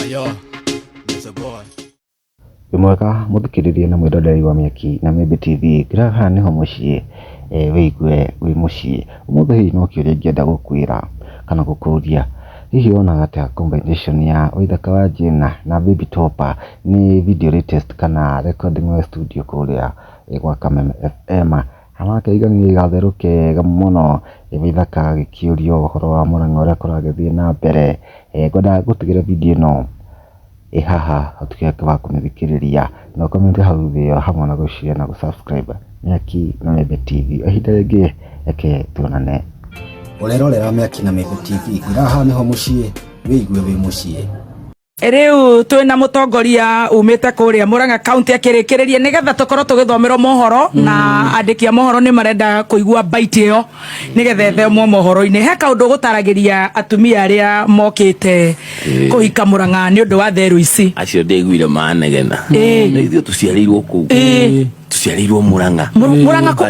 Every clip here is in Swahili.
Yo, there's a boy. Mwega muthikiririe na mwendoreri wa Miaki na Membe TV kiraha niho mucii wigue wi mucii umuthe hihi no kiuria ngienda gukwira kana gukuria hihi ona atia combination ya Waithaka wa Jina na Baby Topper ni video latest kana recording wa studio kuria gwa Kameme FM hamake igani gatheruke muno Waithaka gikiurio uhoro wa Murang'a uria kuragithie na mbere ngwenda gutigira video no haha hatukiaka wa kumithikiriria no comment hau thio hamwe na gushare na gusubscribe Miaki na Membe TV ahinda ringi eke tuonane urerorera Miaki na Membe TV iraha niho mucii wigue wi mucii Riu twina mutongoria umite kuria Murang'a county akirikiriria nigetha tukorwo tugithomerwo mohoro na andiki a mohoro ni marenda kuigua bite iyo nigetha ethemo mohoro-ini he kaundu gutaragiria atumia aria mokite kuhika Murang'a ni undu wa theru ici acio ndiguire manegena na ithio tuciarirwo ku tuciarirwo Murang'a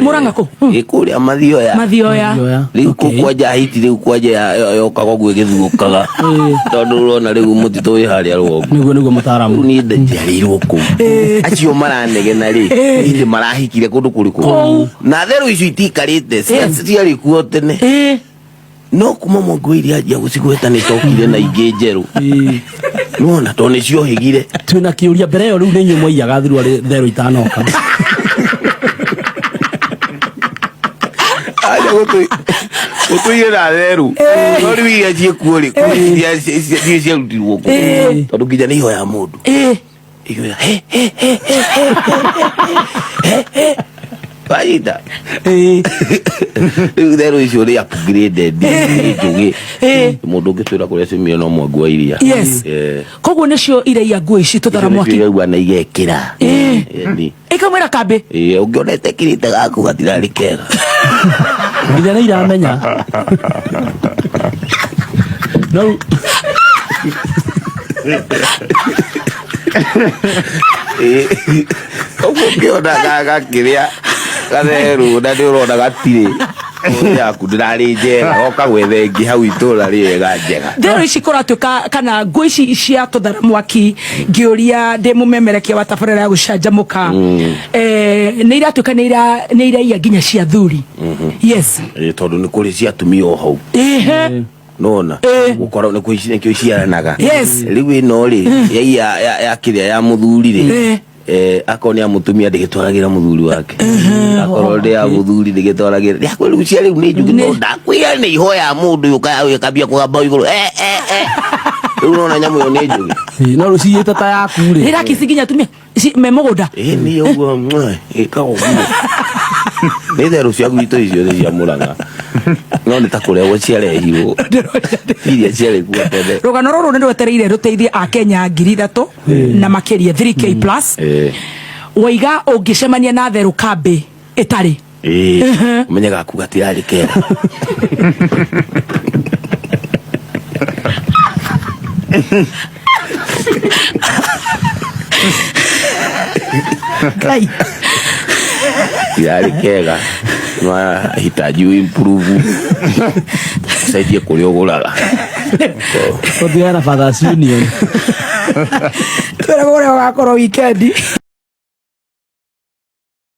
Murang'a ku ikuria mathioya riu kwanja hiti riu kwanja yokaga gwe githukaga tondu urona riu mutito wi haria rwogo niguo mutaramu ni ndaciarirwo ku acio maranegena ri indi marahikire kundu kuriku na theru icio itikarite ciari kuo tene no kuma mongo iria ya gucigweta ni tokire na ingi njeru nona to ni cio higire twina kiuria mbere yo riu ni nyumo iyaga thiru ari theru itanoka aja gutuira theru no ri wiga cie kuori kuria cie rutirwo ku tondu nginya ni ihoya mundu ihoya Baida. Theru icio ri upgraded njugi mundu ngitwira kuria cimio no mwangu wa iria koguo nicio iria nguo ici tuthara mwaki igua na igekira ikamwira kambi ungionete kirite gaku gatirari kega nginya ni iramenya no ukiona gaga kiria gatheru na ndirona gatire yaku ndirari njega oka gwethengi hau itura riega njega theru ici kuratuika kana nguo ici cia tuthara mwaki ngiuria ndi mumemerekia wa tabarĩra ya gucanjamuka ni iratuika ni iria nginya cia thuri yes tondu ni kuri cia atumia o hau nona gukora ni kuicine kio ciaranaga riu ino ri ya kiria ya muthuri ri akoni amutumia ndigitwaragira muthuri wake akoro ndi ya muthuri ndigitwaragira ya kweli ucia riu ni njugi no ndakwia ni ihoya mundu ukabia kugamba iguru riu nona nyamu yo ni njugi no ruciite ta yaku ri ira kisiginya tumia me mugunda ni uguo ikago ni theru cia gwitũ icio cia Murang'a no ni ta kuria ciarehirwo iria ciarĩ kuo tene rugano ruru ni rwetereire ruteithie a Kenya 3,000 na makiria 3K plus waiga ungicemania na theru kambi itari umenyaga ku gatirari kera kai yari kega ma hitaji improve saidie kuliogolaga Odiana Fathers Union twera gore wakoro weekend